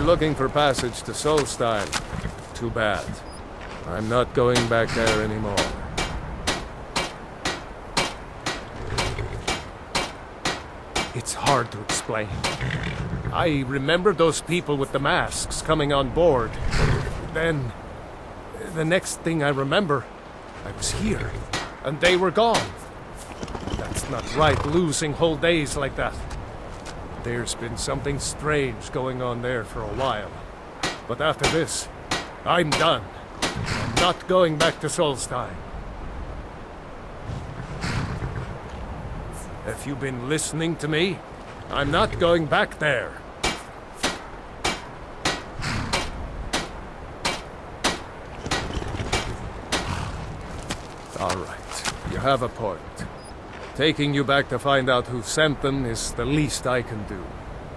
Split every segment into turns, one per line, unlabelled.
looking for passage to Solstheim. Too bad. I'm not going back there anymore. It's hard to explain. I remember those people with the masks coming on board. Then, the next thing I remember, I was here, and they were gone. That's not right, losing whole days like that. There's been something strange going on there for a while. But after this, I'm done. I'm not going back to Solstheim. Have you been listening to me? I'm not going back there. All right, you have a point. Taking you back to find out who sent them is the least I can do.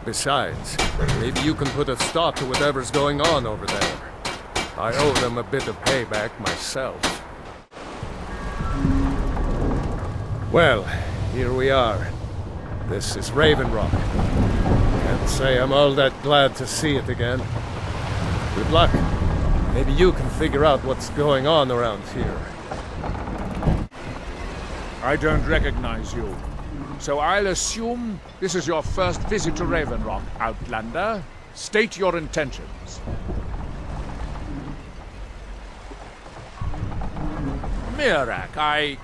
Besides, maybe you can put a stop to whatever's going on over there. I owe them a bit of payback myself. Well, here we are. This is Raven Rock. Can't say I'm all that glad to see it again. Good luck. Maybe you can figure out what's going on around here.
I don't recognize you. So I'll assume this is your first visit to Raven Rock, Outlander. State your intentions. Mirak,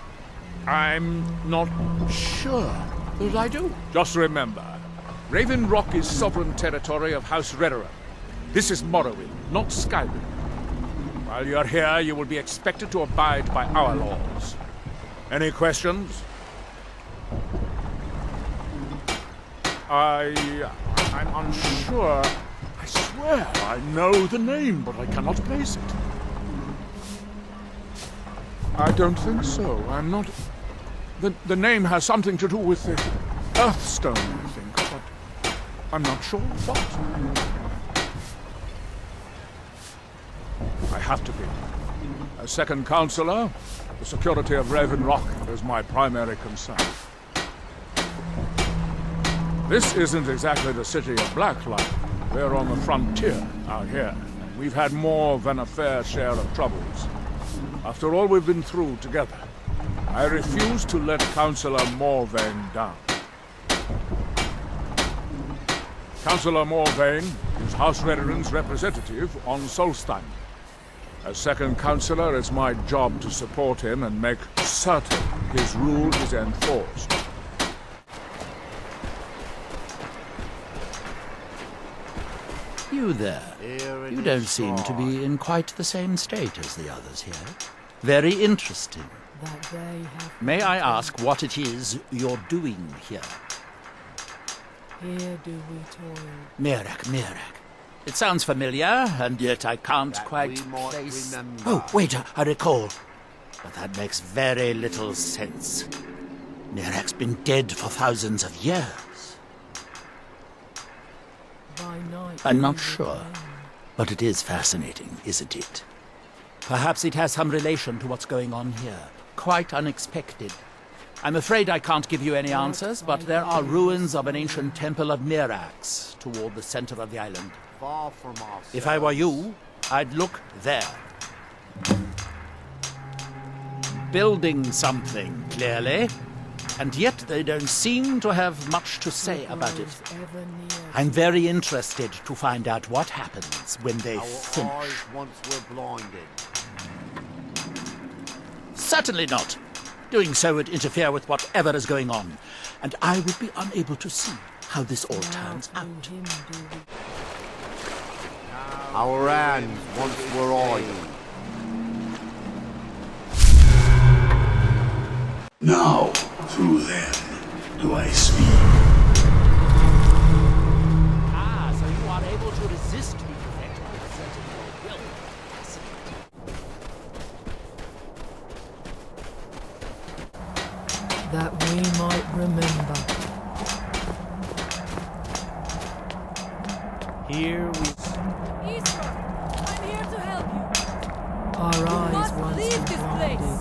I'm not sure that I do. Just remember, Raven Rock is sovereign territory of House Redoran. This is Morrowind, not Skyrim. While you're here, you will be expected to abide by our laws. Any questions? I'm unsure. I swear I know the name, but I cannot place it. I don't think so. I'm not... The name has something to do with the Earthstone, I think, but I'm not sure what. I have to be. As second counselor, the security of Raven Rock is my primary concern. This isn't exactly the city of Blacklight. We're on the frontier out here, and we've had more than a fair share of troubles. After all we've been through together, I refuse to let Councillor Morvain down. Councillor Morvain is House Redoran's representative on Solstheim. As second councillor, it's my job to support him and make certain his rule is enforced.
You there. You don't seem to be in quite the same state as the others here. Very interesting. May I ask what it is you're doing here?
Here do we toil.
Mirak. It sounds familiar, and yet I can't quite place...
remember.
Oh, wait, I recall. But that makes very little sense. Mirak's been dead for thousands of years.
By night
I'm not
we
sure,
return.
but it is fascinating, isn't it? Perhaps it has some relation to what's going on here. Quite unexpected. I'm afraid I can't give you any answers, but there are ruins of an ancient temple of Mirax toward the center of the island.
Far from us.
If I were you, I'd look there. Building something, clearly. And yet they don't seem to have much to say about it.
Ever near.
I'm very interested to find out what happens when they
Our
finish.
eyes once were blinded.
Certainly not. Doing so would interfere with whatever is going on, and I would be unable to see how this all turns
Now
out.
to him do we.
Our hands once were idle.
Now, through them, do I speak.
Ah, so you are able to resist the effect of exerting your will. Fascinating.
That we might remember.
Here we...
Isra, I'm here to help you.
Our eyes
must
once
leave
were
this
blinded.
place.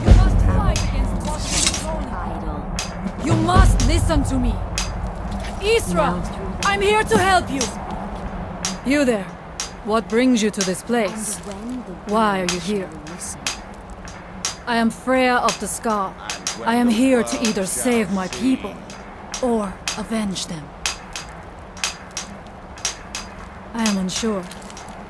You must fight against what is thrown. You must listen to me. Isra, I'm here to help you! You there. What brings you to this place? Why are you here? I am Freya of the Scar. I am here to either save my people or avenge them. I am unsure.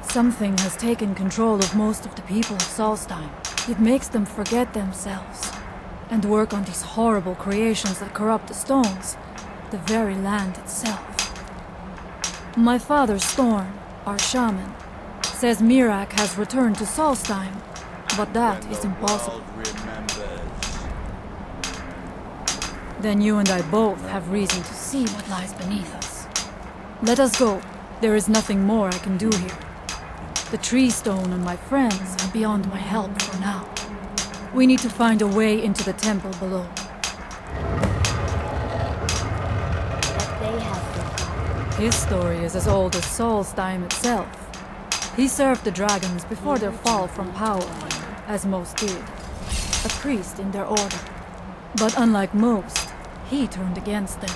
Something has taken control of most of the people of Solstheim. It makes them forget themselves and work on these horrible creations that corrupt the stones, the very land itself. My father Storm, our shaman, says Mirak has returned to Solstheim, but that is impossible. Then you and I both have reason to see what lies beneath us. Let us go. There is nothing more I can do here. The tree stone and my friends are beyond my help for now. We need to find a way into the temple below. His story is as old as Solstheim itself. He served the dragons before their fall from power, as most did. A priest in their order. But unlike most, he turned against them.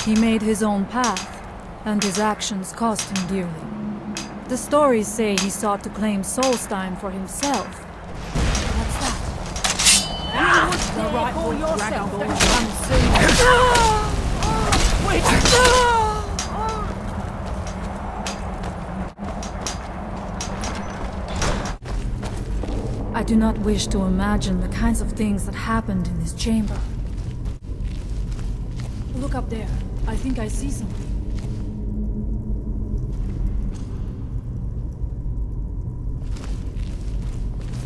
He made his own path, and his actions cost him dearly. The stories say he sought to claim Solstheim for himself. What's that?
The rightful Dragonborn
I do not wish to imagine the kinds of things that happened in this chamber. Look up there. I think I see something.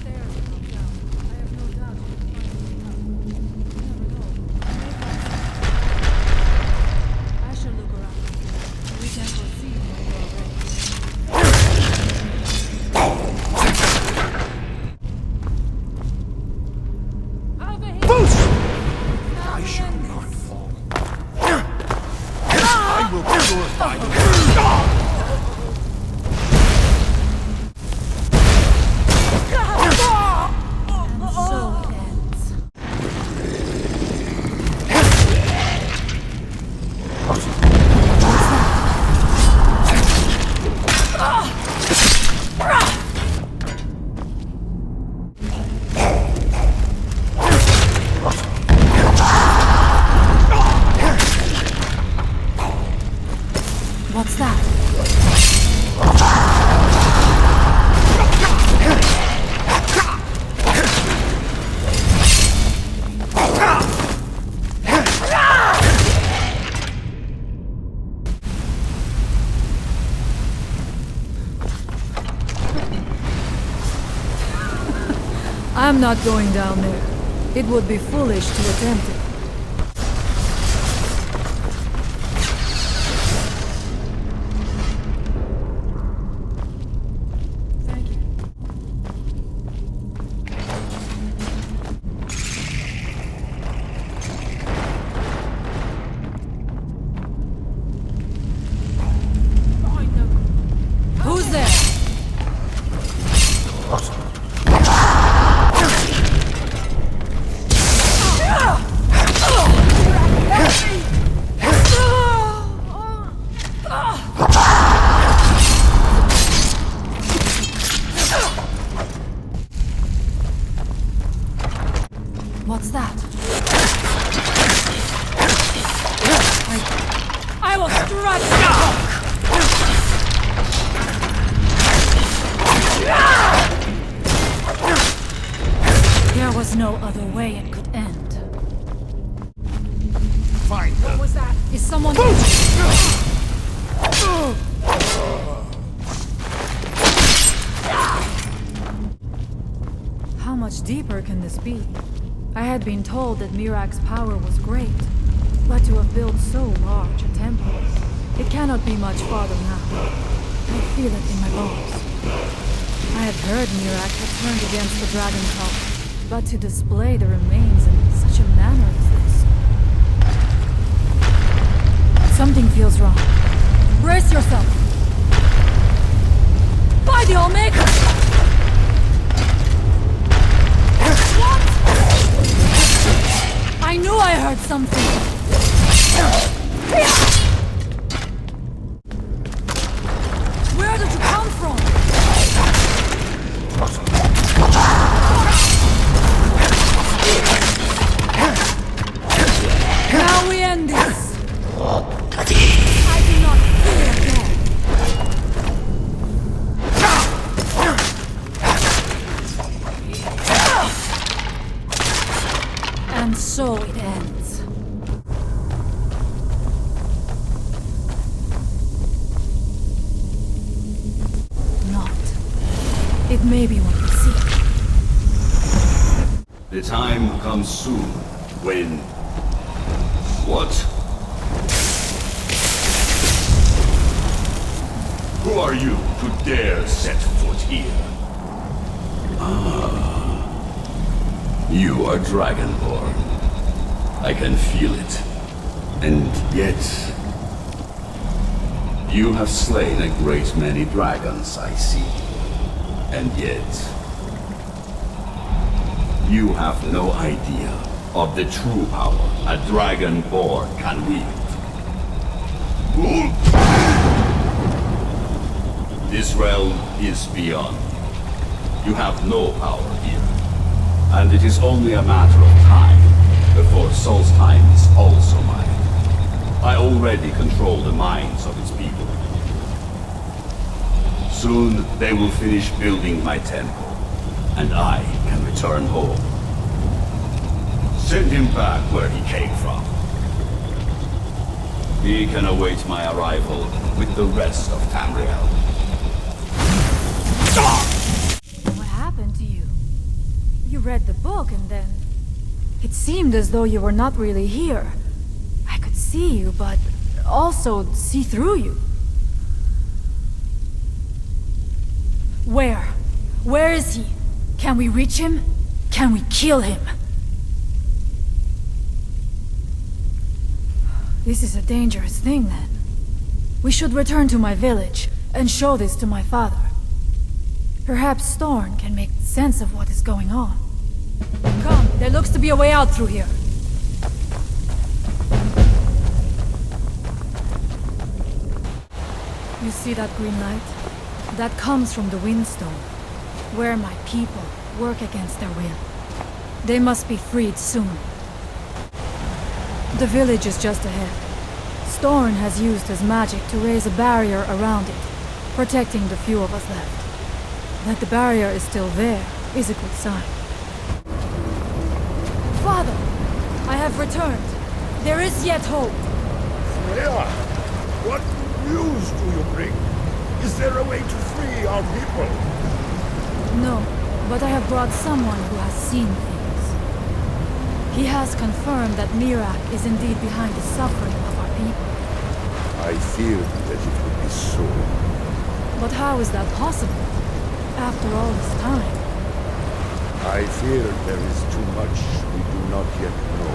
Stairs come down. I have no doubt you will find something out. You never know. I shall look around. We can proceed when you are ready.
I shall not fall. I will purify you.
And so it ends. What's that? I'm not going down there. It would be foolish to attempt it. Thank you. Who's there? What's that? I will strike you! There was no other way it could end.
Find her.
What was that? Is someone... How much deeper can this be? I had been told that Mirak's power was great, but to have built so large a temple, it cannot be much farther now. I feel it in my bones. I have heard Mirak had turned against the dragon cult, but to display the remains in such a manner as this... Something feels wrong. Brace yourself! By the Allmaker! What? I knew I heard something! so it ends. Not. It may be what we seek.
The time comes soon when... What? Who are you to dare set foot here? You are Dragonborn. I can feel it. And yet... You have slain a great many dragons, I see. And yet... You have no idea of the true power a Dragonborn can wield. This realm is beyond. You have no power here. And it is only a matter of time before Solstheim is also mine. I already control the minds of its people. Soon they will finish building my temple, and I can return home. Send him back where he came from. He can await my arrival with the rest of Tamriel.
What happened to you? You read the book and then... It seemed as though you were not really here. I could see you, but also see through you. Where? Where is he? Can we reach him? Can we kill him? This is a dangerous thing, then. We should return to my village and show this to my father. Perhaps Thorn can make sense of what is going on. Come, there looks to be a way out through here. You see that green light? That comes from the Windstone, where my people work against their will. They must be freed soon. The village is just ahead. Storn has used his magic to raise a barrier around it, protecting the few of us left. That the barrier is still there is a good sign. Father, I have returned. There is yet hope.
Freya, what news do you bring? Is there a way to free our people?
No, but I have brought someone who has seen things. He has confirmed that Mirak is indeed behind the suffering of our people.
I feared that it would be so.
But how is that possible? After all this time?
I fear there is too much we do not yet know.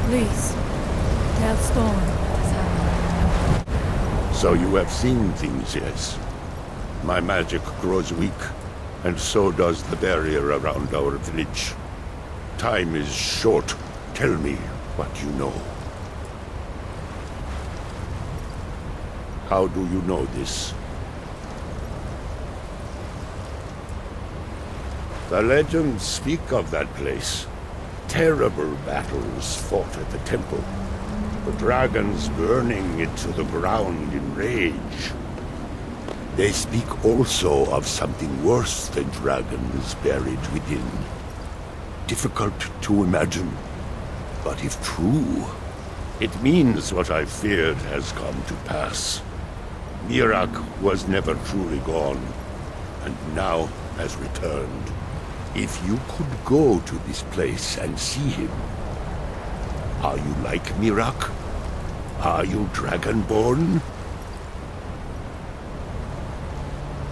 Please, tell Storm what has happened.
So you have seen things, yes? My magic grows weak, and so does the barrier around our village. Time is short. Tell me what you know. How do you know this? The legends speak of that place. Terrible battles fought at the temple. The dragons burning it to the ground in rage. They speak also of something worse than dragons buried within. Difficult to imagine, but if true, it means what I feared has come to pass. Mirak was never truly gone, and now has returned. If you could go to this place and see him, are you like Mirak? Are you Dragonborn?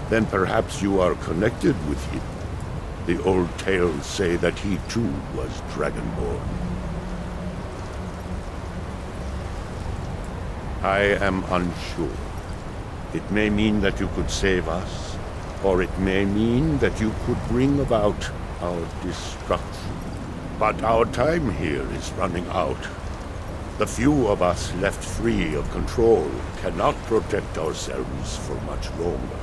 Then perhaps you are connected with him. The old tales say that he too was Dragonborn. I am unsure. It may mean that you could save us, or it may mean that you could bring about our destruction. But our time here is running out. The few of us left free of control cannot protect ourselves for much longer.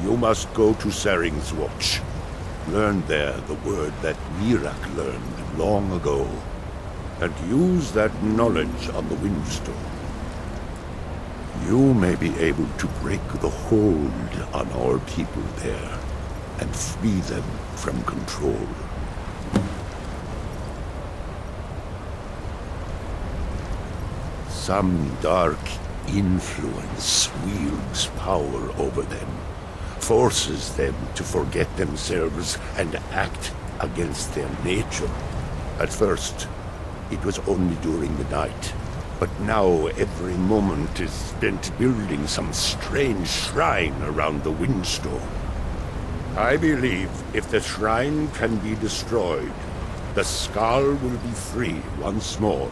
You must go to Saring's Watch. Learn there the word that Mirak learned long ago, and use that knowledge on the Windstone. You may be able to break the hold on our people there, and free them from control. Some dark influence wields power over them, forces them to forget themselves and act against their nature. At first, it was only during the night, but now every moment is spent building some strange shrine around the Windstone. I believe if the shrine can be destroyed, the Skull will be free once more.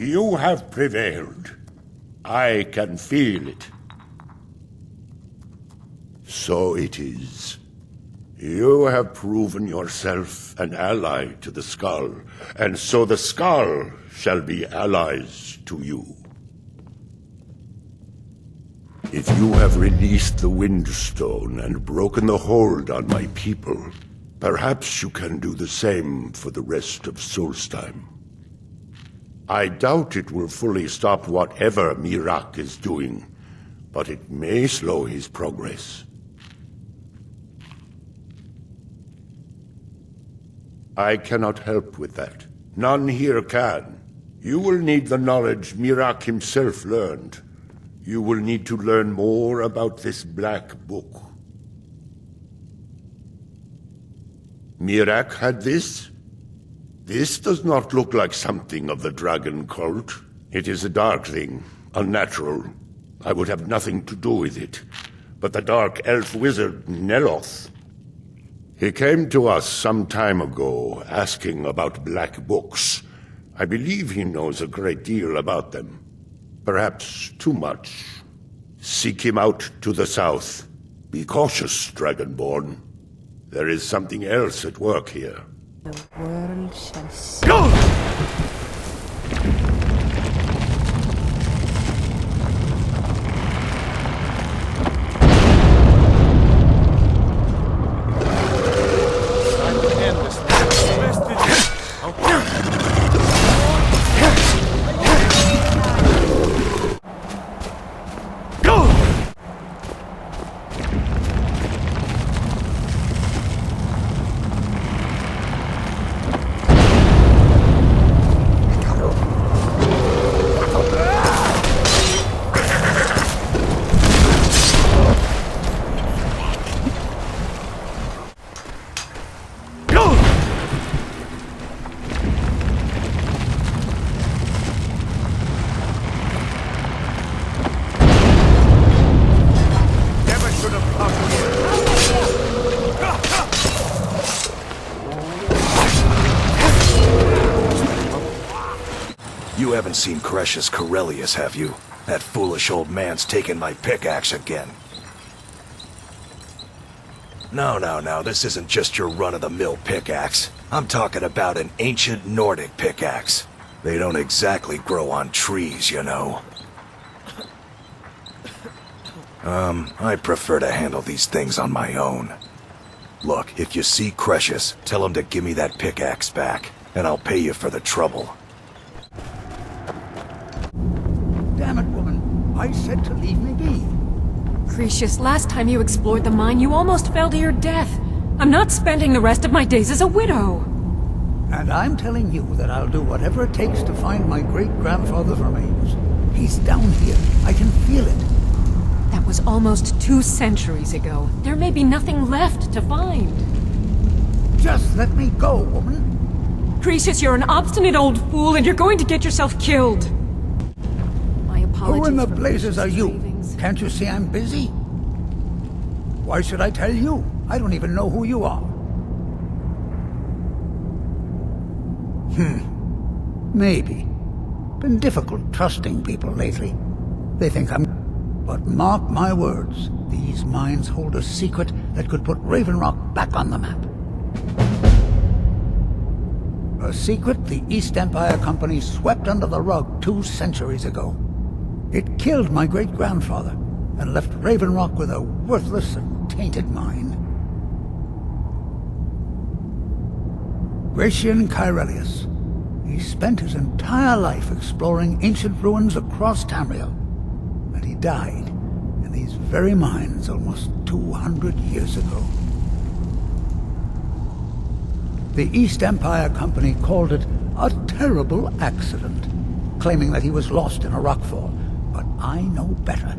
You have prevailed. I can feel it. So it is. You have proven yourself an ally to the Skull, and so the Skull shall be allies to you. If you have released the Windstone and broken the hold on my people, perhaps you can do the same for the rest of Solstheim. I doubt it will fully stop whatever Miraak is doing, but it may slow his progress. I cannot help with that. None here can. You will need the knowledge Miraak himself learned. You will need to learn more about this Black Book. Miraak had this? This does not look like something of the dragon cult. It is a dark thing, unnatural. I would have nothing to do with it. But the dark elf wizard, Neloth, he came to us some time ago, asking about black books. I believe he knows a great deal about them. Perhaps too much. Seek him out to the south. Be cautious, Dragonborn. There is something else at work here.
The world shall see.
Time to end this.
You haven't seen Cretius Corellius, have you? That foolish old man's taken my pickaxe again. No, this isn't just your run-of-the-mill pickaxe. I'm talking about an ancient Nordic pickaxe. They don't exactly grow on trees, you know. I prefer to handle these things on my own. Look, if you see Cretius, tell him to give me that pickaxe back, and I'll pay you for the trouble.
Damn it, woman. I said to leave me be.
Cretius, last time you explored the mine, you almost fell to your death. I'm not spending the rest of my days as a widow.
And I'm telling you that I'll do whatever it takes to find my great-grandfather's remains. He's down here. I can feel it.
That was almost 2 centuries ago. There may be nothing left to find.
Just let me go, woman.
Gracious, you're an obstinate old fool, and you're going to get yourself killed. My apologies.
Who in the
for
blazes are you?
cravings.
Can't you see I'm busy? Why should I tell you? I don't even know who you are. Maybe. Been difficult trusting people lately. They think I'm... But mark my words, these mines hold a secret that could put Raven Rock back on the map. A secret the East Empire Company swept under the rug 2 centuries ago. It killed my great-grandfather and left Raven Rock with a worthless and tainted mine. Gratian Kyrelius. He spent his entire life exploring ancient ruins across Tamriel, and he died in these very mines almost 200 years ago. The East Empire Company called it a terrible accident, claiming that he was lost in a rockfall, but I know better.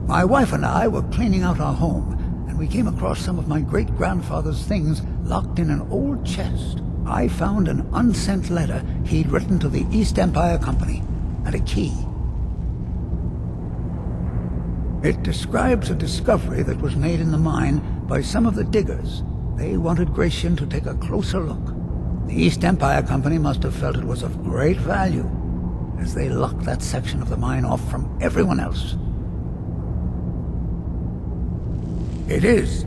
My wife and I were cleaning out our home, and we came across some of my great-grandfather's things locked in an old chest. I found an unsent letter he'd written to the East Empire Company, and a key. It describes a discovery that was made in the mine by some of the diggers. They wanted Gratian to take a closer look. The East Empire Company must have felt it was of great value, as they locked that section of the mine off from everyone else. It is.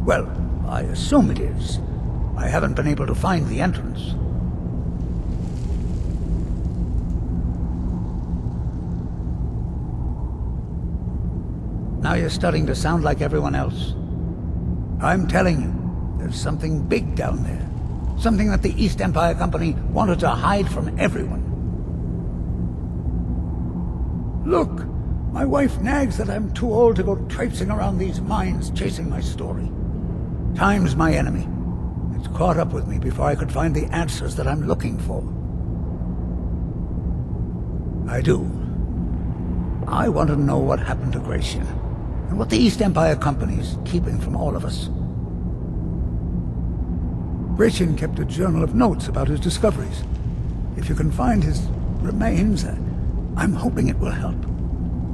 Well, I assume it is. I haven't been able to find the entrance. Now you're starting to sound like everyone else. I'm telling you, there's something big down there. Something that the East Empire Company wanted to hide from everyone. Look! My wife nags that I'm too old to go traipsing around these mines chasing my story. Time's my enemy. It's caught up with me before I could find the answers that I'm looking for. I do. I want to know what happened to Gratian, and what the East Empire Company's keeping from all of us. Gratian kept a journal of notes about his discoveries. If you can find his remains, I'm hoping it will help.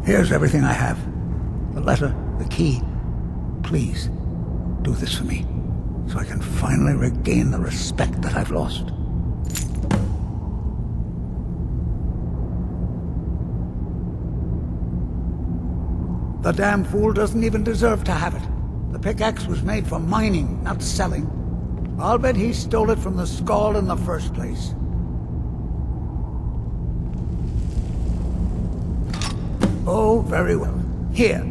Here's everything I have. The letter, the key. Please, do this for me, so I can finally regain the respect that I've lost. The damn fool doesn't even deserve to have it. The pickaxe was made for mining, not selling. I'll bet he stole it from the Skald in the first place. Oh, very well. Here,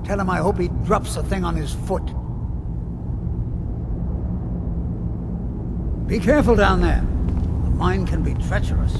tell him I hope he drops the thing on his foot. Be careful down there. The mine can be treacherous.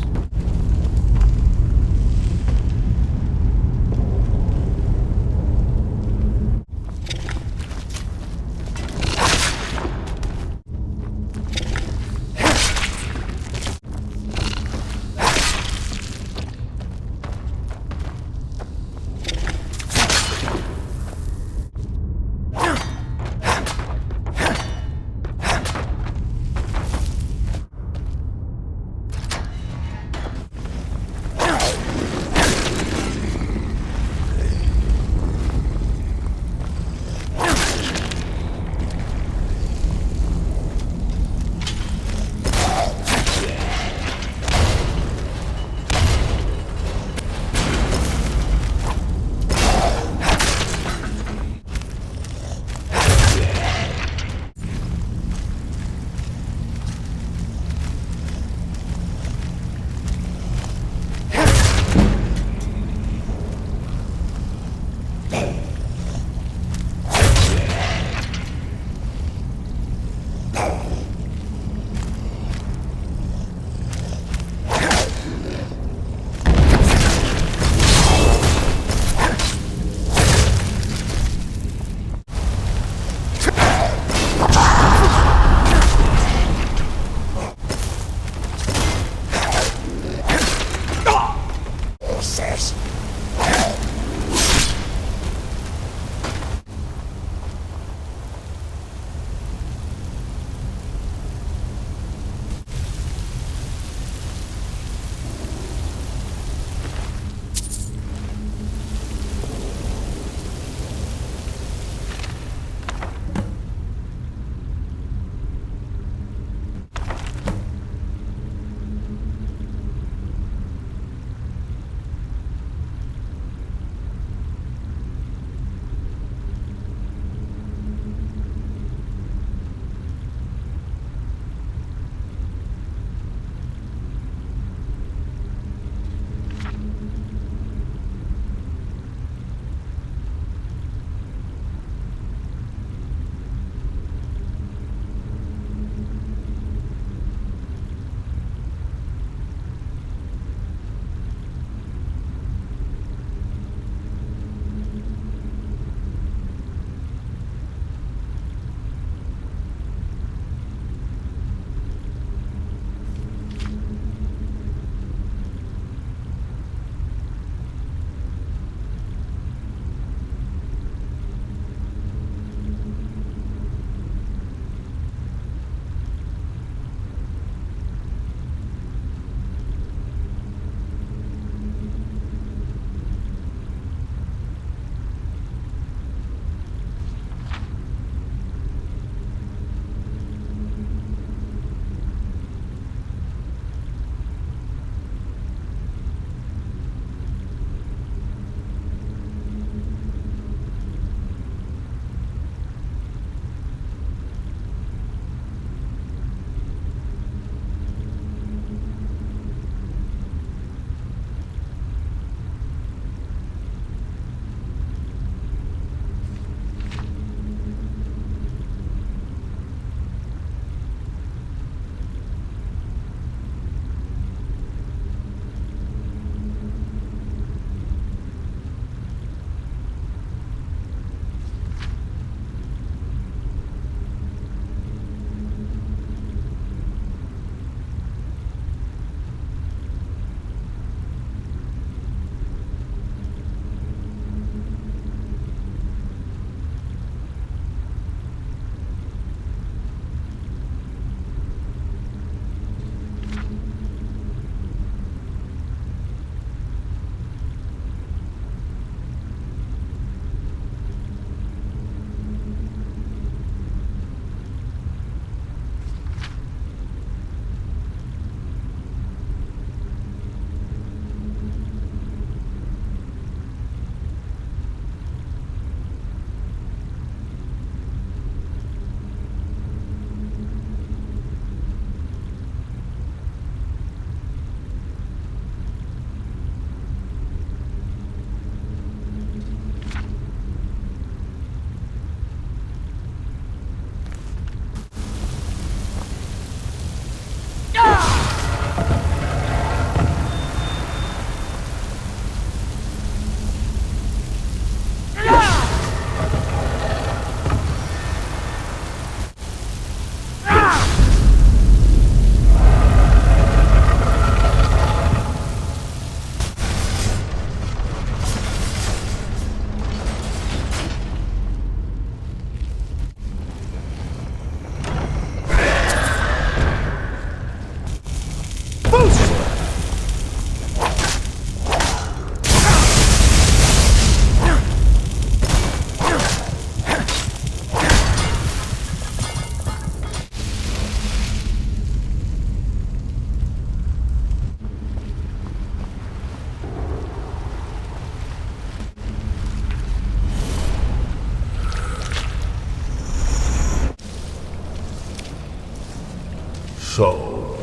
So,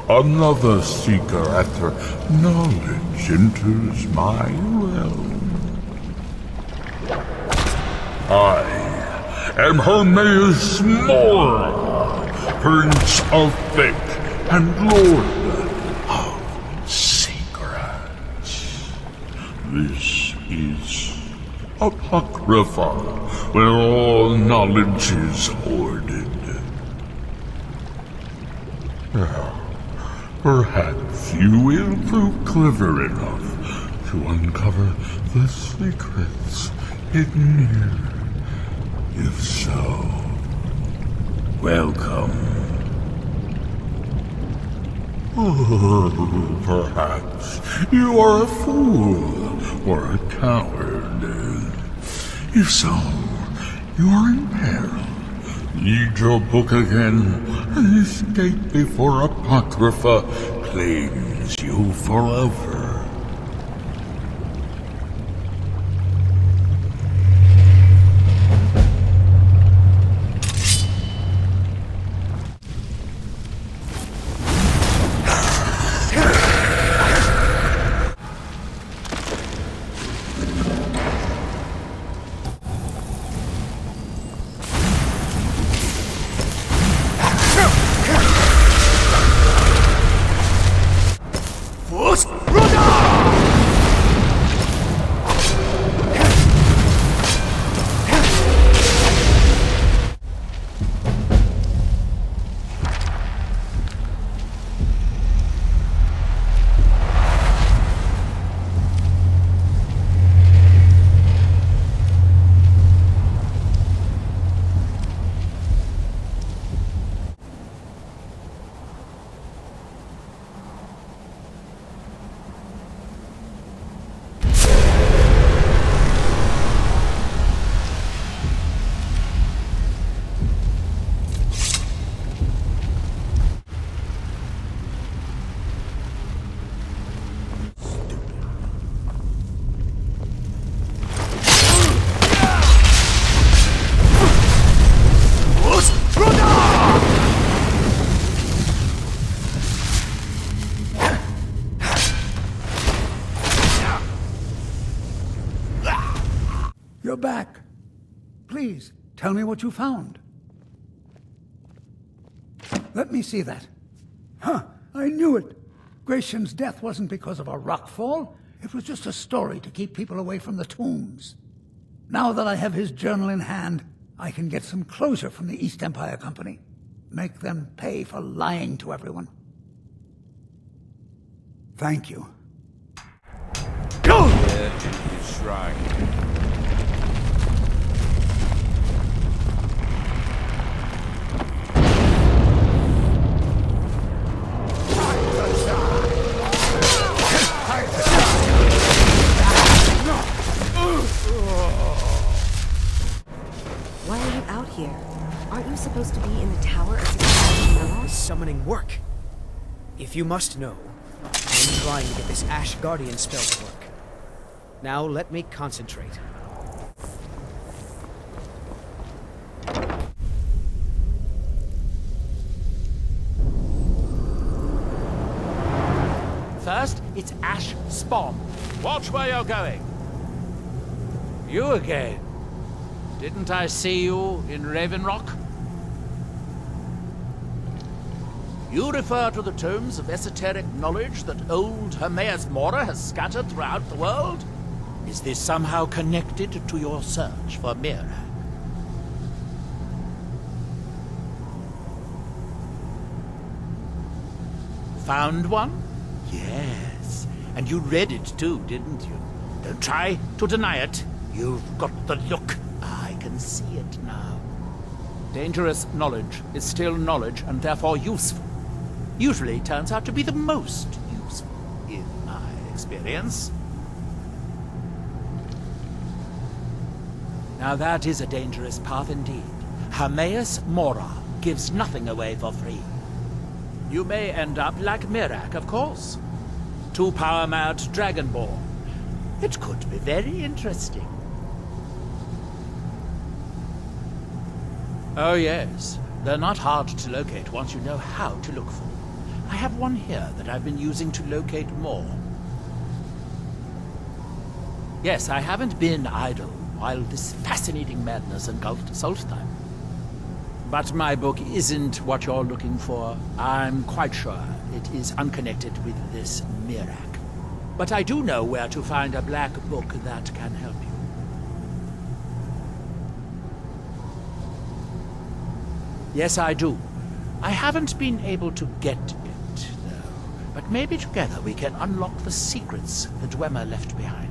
another seeker after knowledge enters my realm. I am Hermaeus Mora, Prince of Fate and Lord of Secrets. This is Apocrypha, where all knowledge is hoarded. Perhaps you will prove clever enough to uncover the secrets hidden here. If so, welcome. Perhaps you are a fool or a coward. If so, you are in peril. Read your book again and escape before Apocrypha claims you forever.
You're back. Please, tell me what you found. Let me see that. Huh, I knew it. Gratian's death wasn't because of a rockfall. It was just a story to keep people away from the tombs. Now that I have his journal in hand, I can get some closure from the East Empire Company. Make them pay for lying to everyone. Thank you.
Go! His shrine.
Why are you out here? Aren't you supposed to be in the tower as a
summoning work? If you must know, I'm trying to get this Ash Guardian spell to work. Now let me concentrate.
First, it's Ash Spawn.
Watch where you're going. You again.
Didn't I see you in Raven Rock? You refer to the tomes of esoteric knowledge that old Hermaeus Mora has scattered throughout the world? Is this somehow connected to your search for Mira? Found one? Yes. And you read it too, didn't you? Don't try to deny it. You've got the look. I can see it now. Dangerous knowledge is still knowledge and therefore useful. Usually turns out to be the most useful, in my experience. Now that is a dangerous path indeed. Hermaeus Mora gives nothing away for free. You may end up like Mirak, of course. Too power-mad Dragonborn. It could be very interesting. Oh yes, They're not hard to locate once you know how to look for them. I have one here that I've been using to locate more. Yes, I haven't been idle while this fascinating madness engulfed Solstheim. But my book isn't what you're looking for. I'm quite sure it is unconnected with this Mirak. But I do know where to find a black book that can help you. Yes, I do. I haven't been able to get it, though. But maybe together we can unlock the secrets the Dwemer left behind.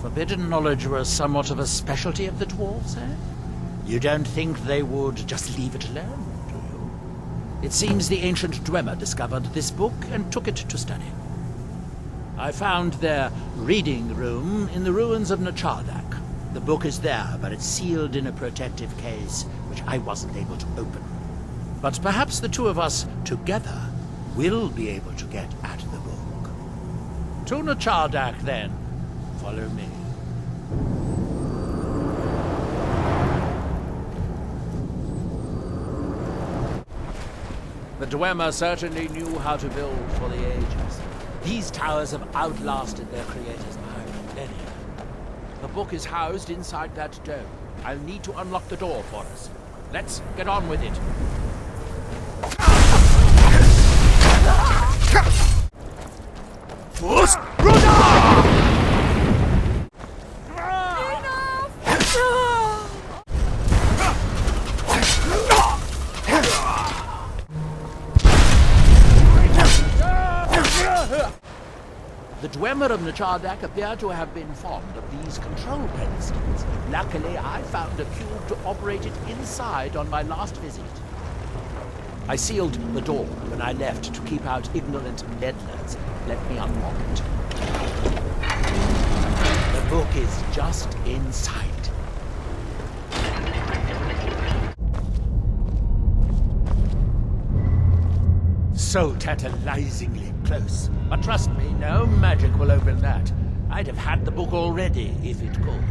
Forbidden knowledge was somewhat of a specialty of the dwarves, eh? You don't think they would just leave it alone, do you? It seems the ancient Dwemer discovered this book and took it to study. I found their reading room in the ruins of Nachardak. The book is there, but it's sealed in a protective case, which I wasn't able to open. But perhaps the two of us, together, will be able to get at the book. To Nachardak, then. Follow me. The Dwemer certainly knew how to build for the ages. These towers have outlasted their creators by millennia. The book is housed inside that dome. I'll need to unlock the door for us. Let's get on with it. The Dwemer of Nachardak appear to have been fond of these control pedestals. Luckily, I found a cube to operate it inside on my last visit. I sealed the door when I left to keep out ignorant meddlers. Let me unlock it. The book is just inside. So tantalizingly close. But trust me, no magic will open that. I'd have had the book already if it could.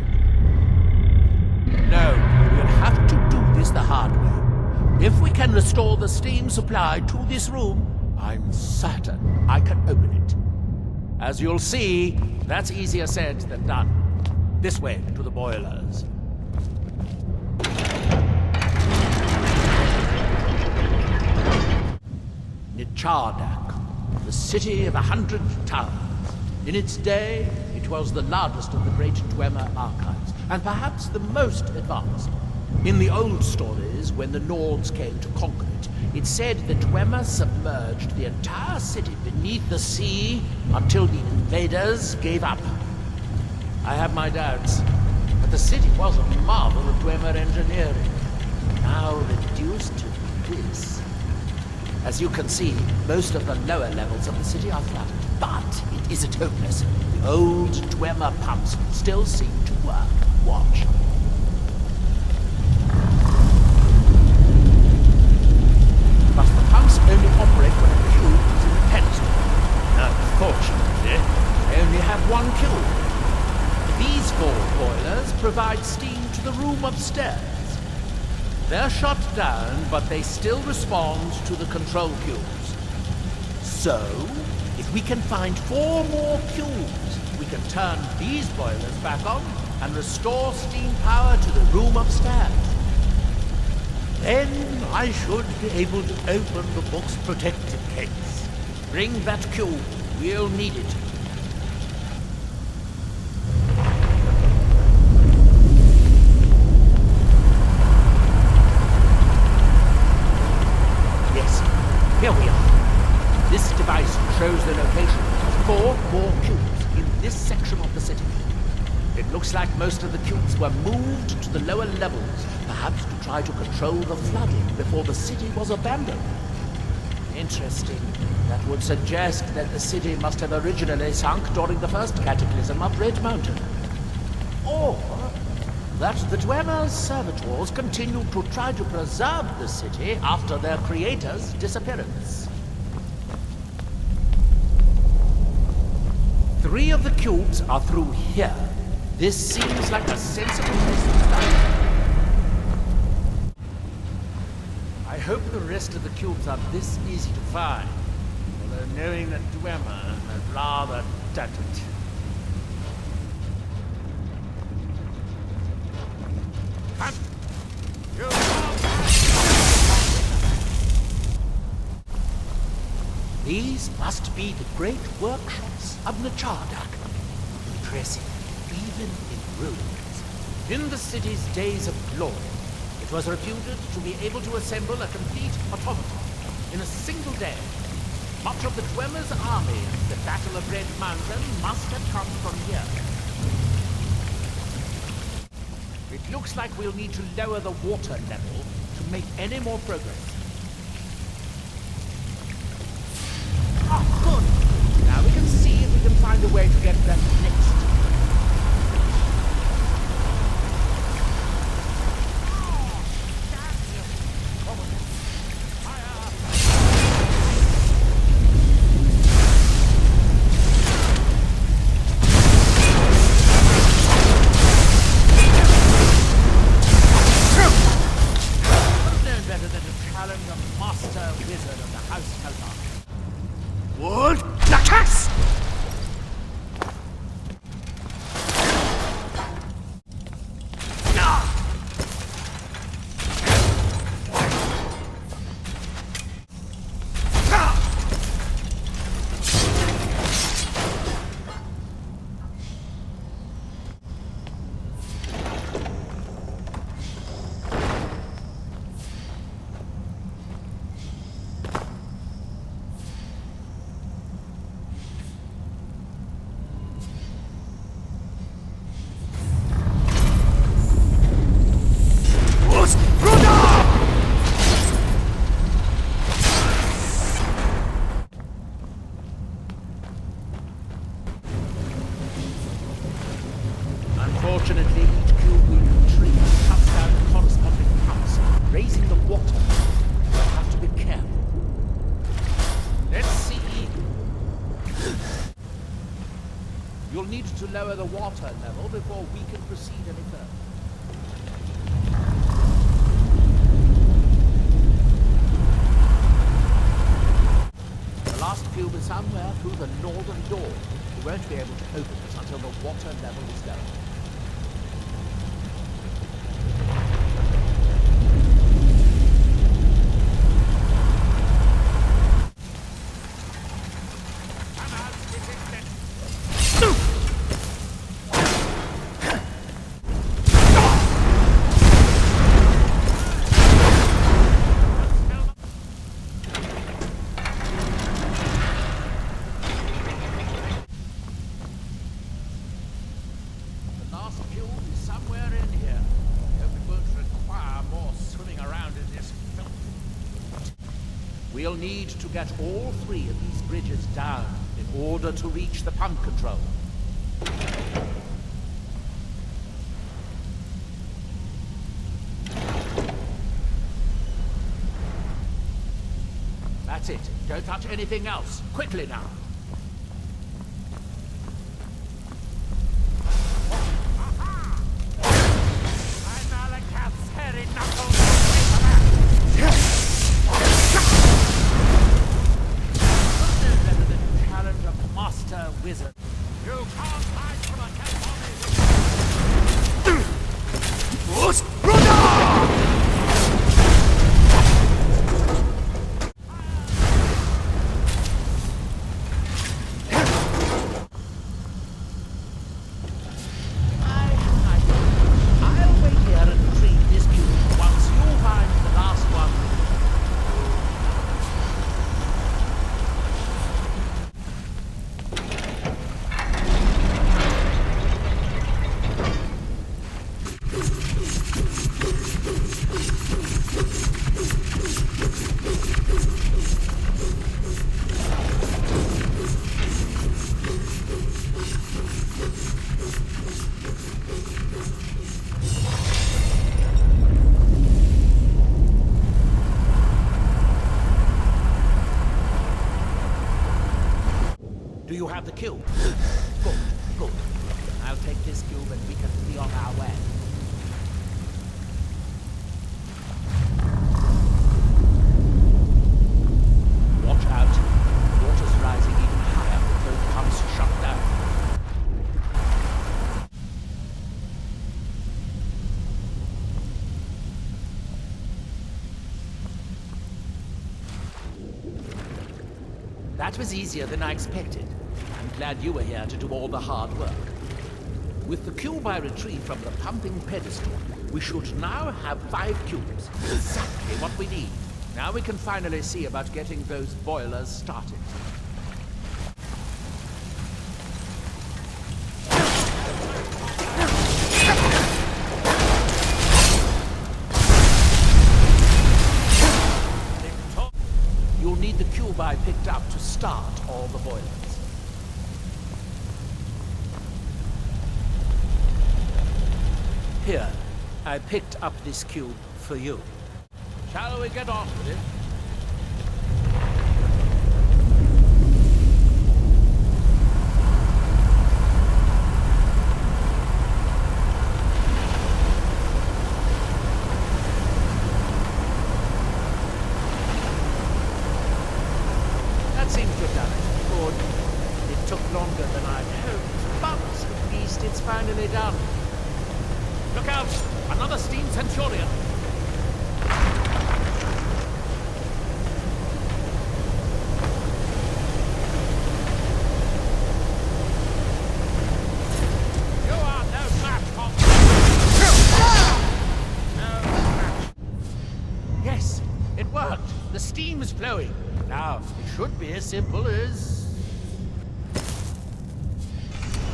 No, we'll have to do this the hard way. If we can restore the steam supply to this room, I'm certain I can open it. As you'll see, that's easier said than done. This way to the boilers. Nachardak, the city of 100 towers. In its day, it was the largest of the great Dwemer archives, and perhaps the most advanced. In the old stories, when the Nords came to conquer it, it said the Dwemer submerged the entire city beneath the sea until the invaders gave up. I have my doubts, but the city was a marvel of Dwemer engineering. Now reduced to this. As you can see, most of the lower levels of the city are flooded, but it isn't hopeless. The old Dwemer pumps still seem to work. Watch. But the pumps only operate when a cube is in the pedestal. Unfortunately, they only have one cube. These 4 boilers provide steam to the room upstairs. They're shut down, but they still respond to the control cubes. So, if we can find 4 more cubes, we can turn these boilers back on and restore steam power to the room upstairs. Then I should be able to open the book's protective case. Bring that cube. We'll need it. Here we are. This device shows the location of 4 more cubes in this section of the city. It looks like most of the cubes were moved to the lower levels, perhaps to try to control the flooding before the city was abandoned. Interesting. That would suggest that the city must have originally sunk during the first cataclysm of Red Mountain. Or that the Dwemer's servitors continued to try to preserve the city after their creator's disappearance. 3 of the cubes are through here. This seems like a sensible place to start. hope the rest of the cubes are this easy to find. Although knowing that Dwemer, I'd rather doubt it. These must be the great workshops of Nachardak. Impressive, even in ruins. In the city's days of glory, it was reputed to be able to assemble a complete automaton in a single day. Much of the Dwemer's army at the Battle of Red Mountain must have come from here. It looks like we'll need to lower the water level to make any more progress. Ah, good. Now we can see if we can find a way to get them next. Unfortunately, each cube we retrieve cuts down the corresponding pumps, raising the water. We'll have to be careful. Let's see. You'll need to lower the water level before we can proceed any further. The last cube is somewhere through the northern door. We won't be able to open it until the water level is low. We'll need to get all three of these bridges down in order to reach the pump control. That's it. Don't touch anything else. Quickly now. Wizard. You can't hide from a cat I'll wait here and retrieve this cube once you find the last one. Do you have the cube? Good, good. I'll take this cube and we can be on our way. That was easier than I expected. I'm glad you were here to do all the hard work. With the cube I retrieved from the pumping pedestal, we should now have 5 cubes. Exactly what we need. Now we can finally see about getting those boilers started. You'll need the cube I picked up to start all the boilers. Here, I picked up this cube for you. Shall we get on with it? That seems to have done it. Good. It took longer than I'd hoped, but at least it's finally done. Look out! Another steam centurion! You are no match for... No match. Yes, it worked. The steam is flowing. Now, it should be as simple as...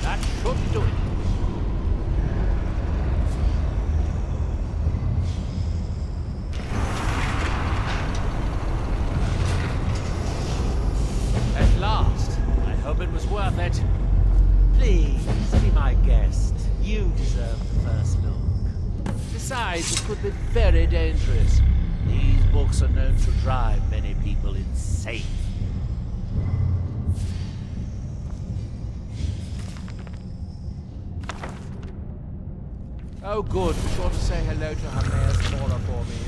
That should do it. Hope it was worth it. Please, be my guest. You deserve the first look. Besides, it could be very dangerous. These books are known to drive many people insane. Oh good, be sure to say hello to Hermaeus Mora for me.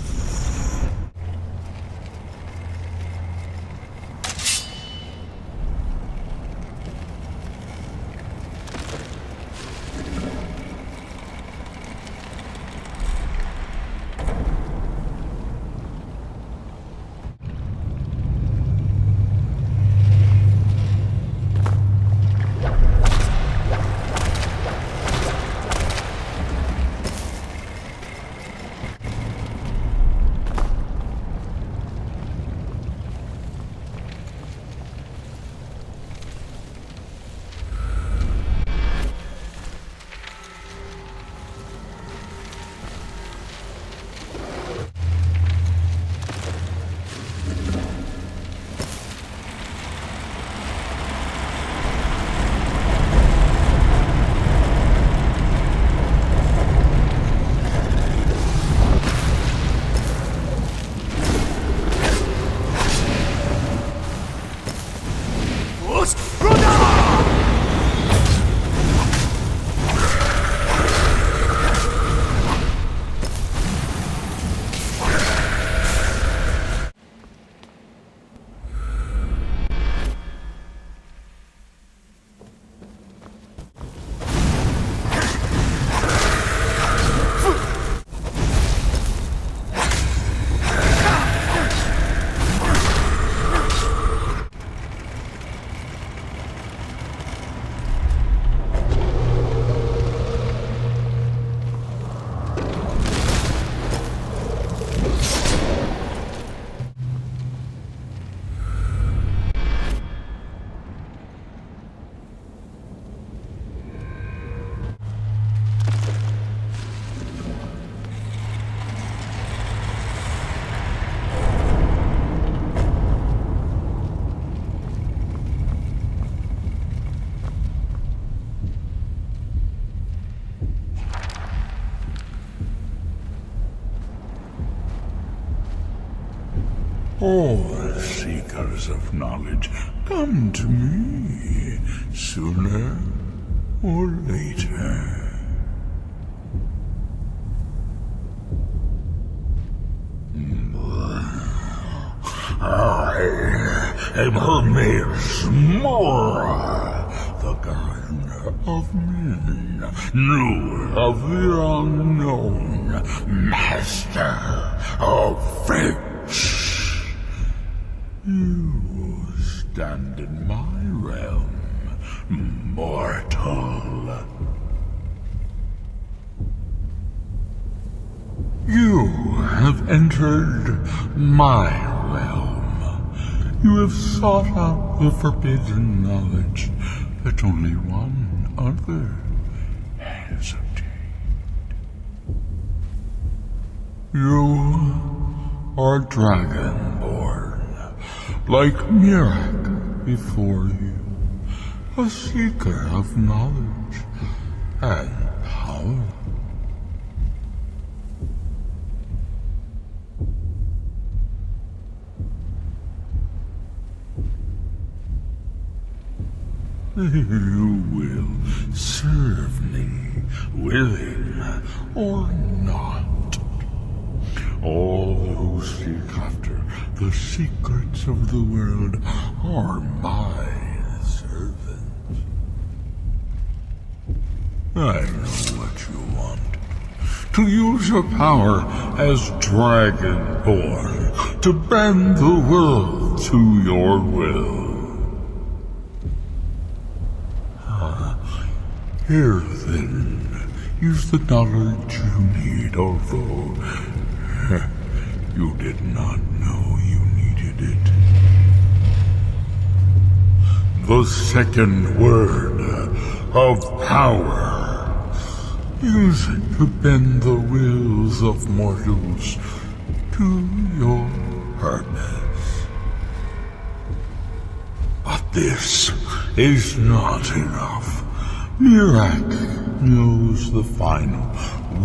All seekers of knowledge, come to me, sooner or later. I am Hermaeus Mora, the guardian of men, knower of the unknown, master of fates. You stand in my realm, mortal. You have entered my realm. You have sought out the forbidden knowledge that only one other has obtained. You are Dragonborn, like Mirak before you, a seeker of knowledge and power. You will serve me, willing or not. All who seek after the secrets of the world are my servants. I know what you want. To use your power as Dragonborn, to bend the world to your will. Here, then, is the knowledge you need, although you did not know you needed it. The second word of power. Use it to bend the wills of mortals to your purpose. But this is not enough. Mirak knows the final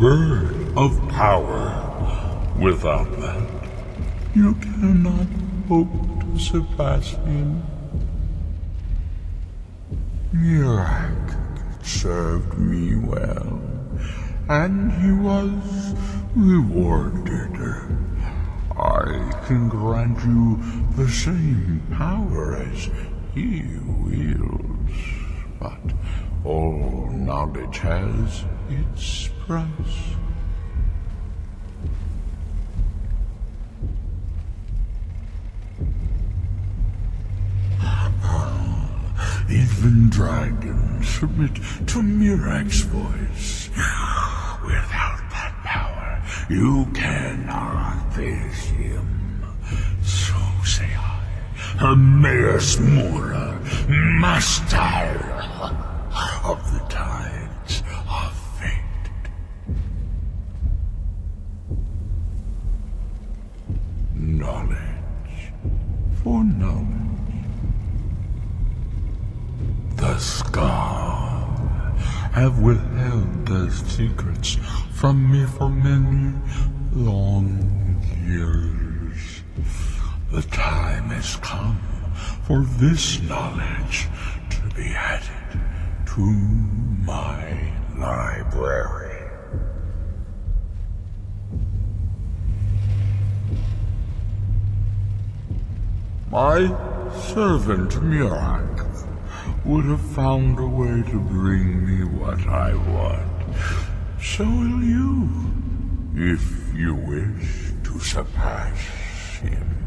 word of power. Without that, you cannot hope to surpass him. Mirak served me well, and he was rewarded. I can grant you the same power as he wields, but all knowledge has its price. Even dragons submit to Mirak's voice. Without that power, you cannot face him. So say I, Hermaeus Mora, master of the tides of fate. Knowledge for knowledge. The Scar have withheld their secrets from me for many long years. The time has come for this knowledge to be added to my library. My servant Mirak would have found a way to bring me what I want. So will you, if you wish to surpass him.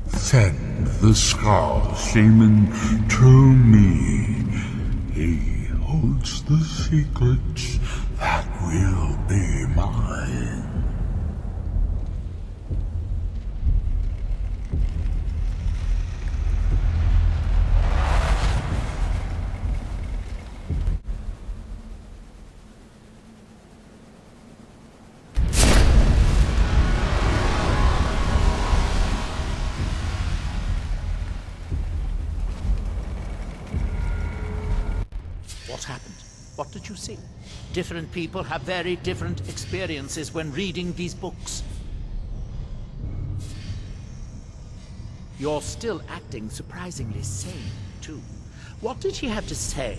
Send the Skull Shaman to me. He holds the secrets that will be mine.
What happened? What did you see? Different people have very different experiences when reading these books. You're still acting surprisingly sane, too. What did he have to say?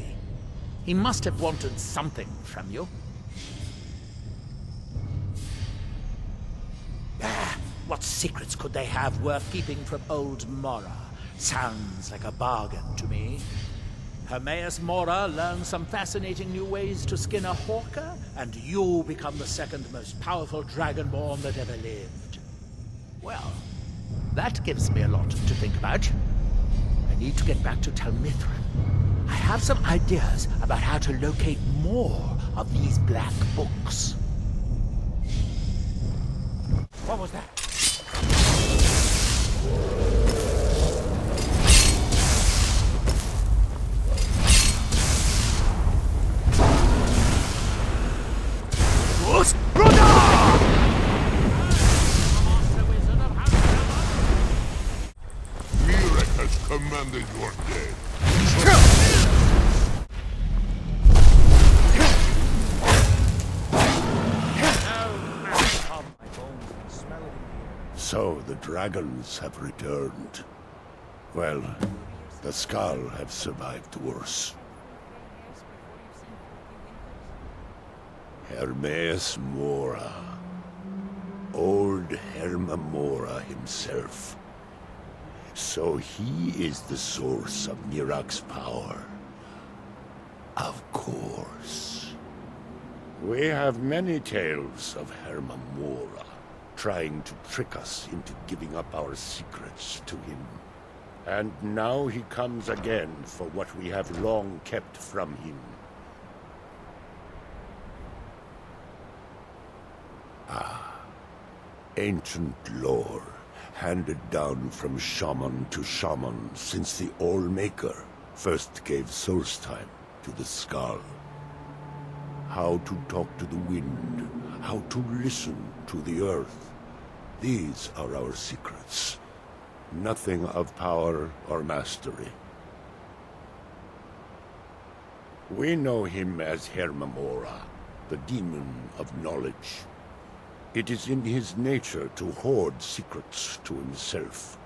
He must have wanted something from you. What secrets could they have worth keeping from old Mora? Sounds like a bargain to me. Hermaeus Mora learns some fascinating new ways to skin a hawker, and you become the second most powerful Dragonborn that ever lived. Well, That gives me a lot to think about. I need to get back to Tel Mithrin. I have some ideas about how to locate more of these black books. What was that?
Mirek has commanded your death.
So the dragons have returned. Well, the Skull have survived worse. Hermaeus Mora. Old Herma Mora himself. So he is the source of Mirak's power. Of course. We have many tales of Herma Mora trying to trick us into giving up our secrets to him. And now he comes again for what we have long kept from him. Ancient lore, handed down from shaman to shaman since the All-Maker first gave Solstheim to the Skull. How to talk to the wind, how to listen to the earth. These are our secrets. Nothing of power or mastery. We know him as Herma Mora, the demon of knowledge. It is in his nature to hoard secrets to himself.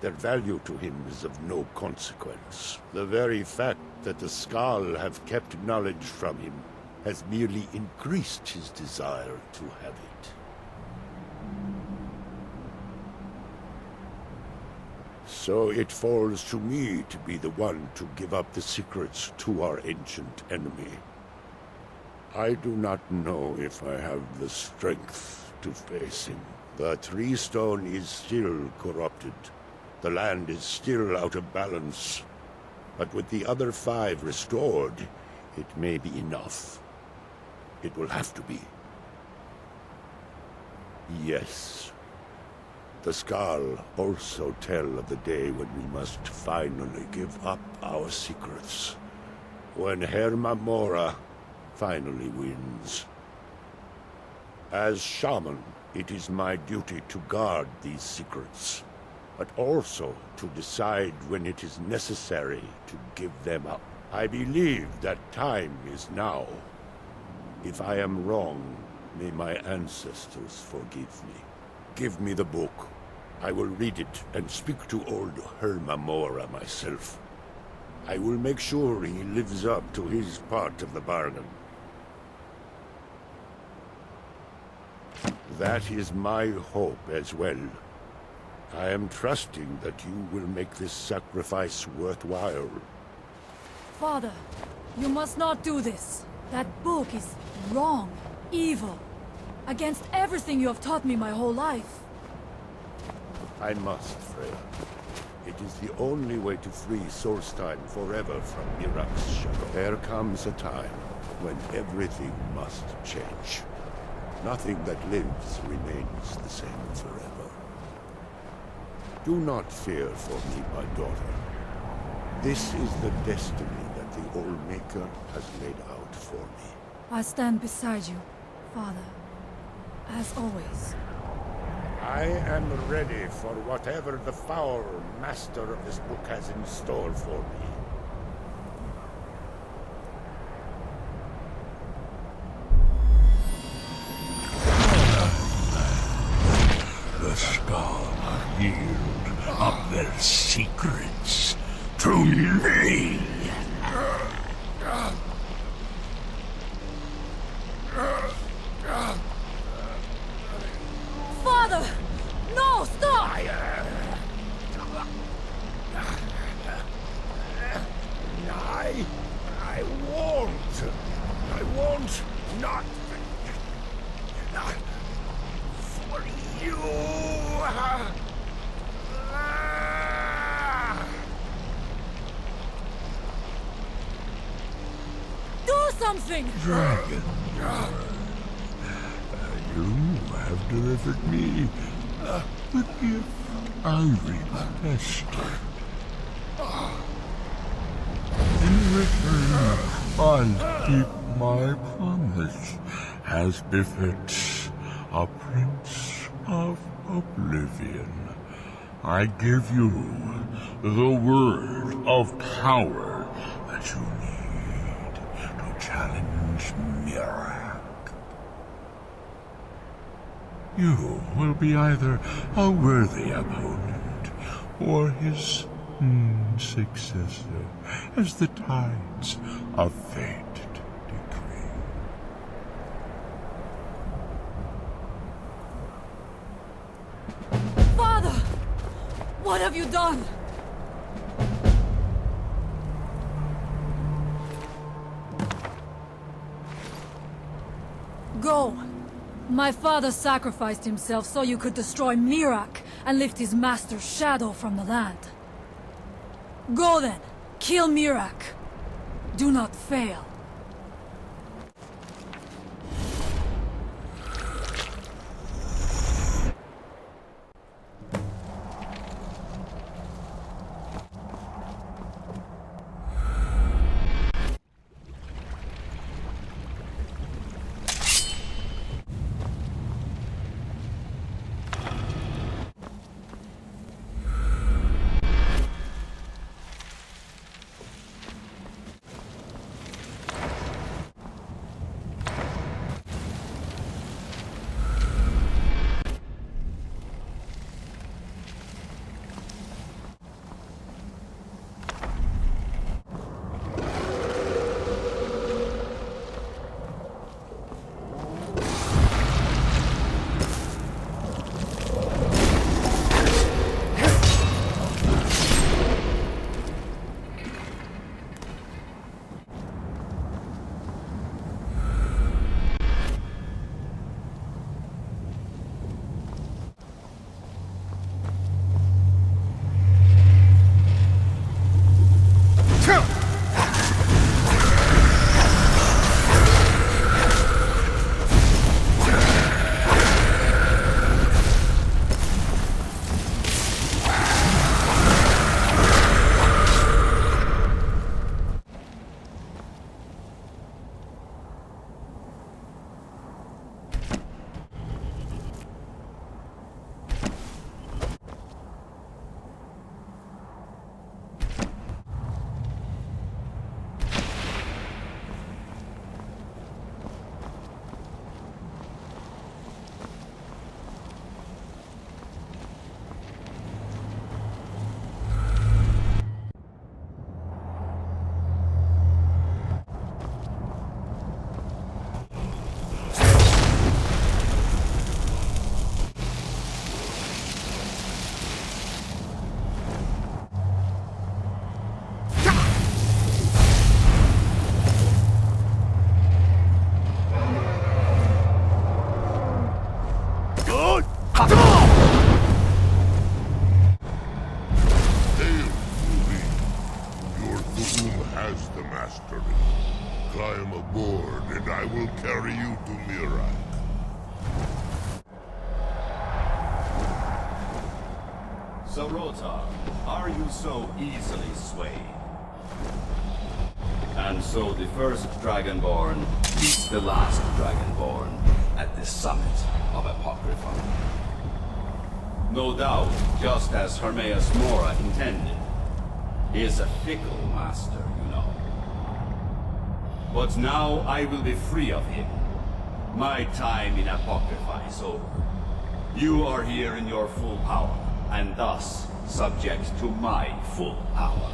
Their value to him is of no consequence. The very fact that the Skull have kept knowledge from him has merely increased his desire to have it. So it falls to me to be the one to give up the secrets to our ancient enemy. I do not know if I have the strength to face him. The Tree Stone is still corrupted. The land is still out of balance. But with the other 5 restored, it may be enough. It will have to be. Yes. The Skull also tell of the day when we must finally give up our secrets. When Herma Mora finally wins. As shaman, it is my duty to guard these secrets, but also to decide when it is necessary to give them up. I believe that time is now. If I am wrong, may my ancestors forgive me. Give me the book. I will read it and speak to old Herma Mora myself. I will make sure he lives up to his part of the bargain. That is my hope as well. I am trusting that you will make this sacrifice worthwhile.
Father, you must not do this. That book is wrong, evil, against everything you have taught me my whole life.
I must, Freya. It is the only way to free Solstheim forever from Mirak's shadow. There comes a time when everything must change. Nothing that lives remains the same forever. Do not fear for me, my daughter. This is the destiny that the All-Maker has laid out for me.
I stand beside you, Father, as always.
I am ready for whatever the foul master of this book has in store for me.
The Skull yield up their secrets to me.
Father! No, stop!
I won't not for you.
something!
Dragon. You have delivered me the gift I requested. In return, I'll keep my promise as befits a Prince of Oblivion. I give you the word of power that you need to challenge Mirak. You will be either a worthy opponent or his successor, as the tides of fate decree.
Father! What have you done? Go! My father sacrificed himself so you could destroy Mirak and lift his master's shadow from the land. Go then! Kill Mirak! Do not fail.
Climb aboard, and I will carry you to Mirak.
So, Rotar, are you so easily swayed? And so the first Dragonborn meets the last Dragonborn at the summit of Apocrypha. No doubt, just as Hermaeus Mora intended. He is a fickle master, you know. But now I will be free of him. My time in Apocrypha is over. You are here in your full power, and thus subject to my full power.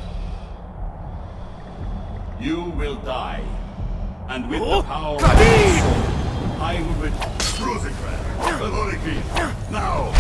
You will die, and with the power of my soul, I will now!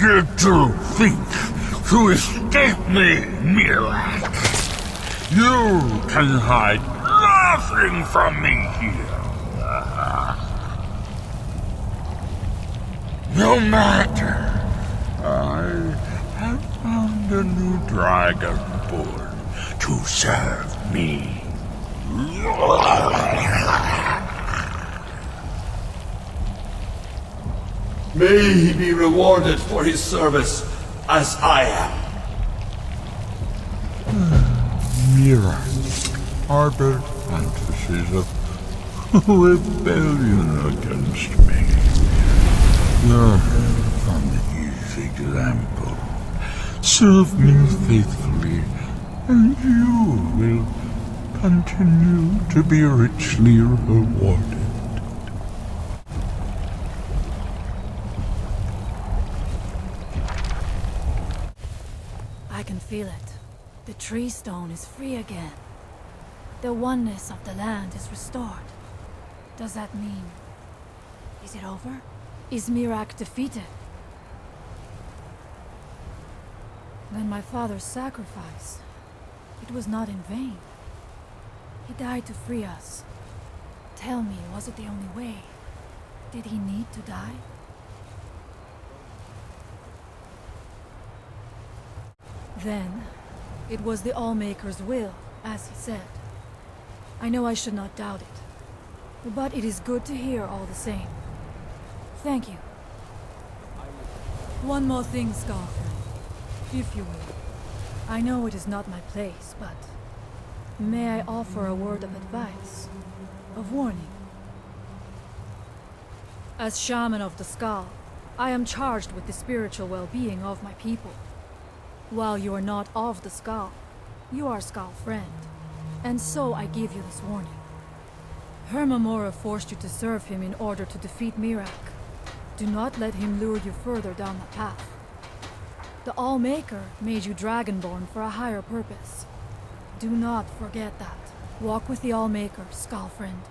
did you think to escape me, Mirak? You can hide nothing from me here. No matter. I have found a new Dragonborn to serve me.
May he be rewarded for his service, as I am.
Mirak harbored fantasies of rebellion against me. Learn from his example. Serve me faithfully, and you will continue to be richly rewarded.
I can feel it. The tree stone is free again. The oneness of the land is restored. Does that mean... is it over? Is Mirak defeated? Then my father's sacrifice, it was not in vain. He died to free us. Tell me, was it the only way? Did he need to die? Then, it was the Allmaker's will, as he said. I know I should not doubt it, but it is good to hear all the same. Thank you. One more thing, Scarfriend, if you will. I know it is not my place, but may I offer a word of advice, of warning? As shaman of the Skull, I am charged with the spiritual well-being of my people. While you are not of the Skull, you are Skull friend, and so I give you this warning. Hermamora forced you to serve him in order to defeat Mirak. Do not let him lure you further down the path. The Allmaker made you Dragonborn for a higher purpose. Do not forget that. Walk with the Allmaker, Skull friend.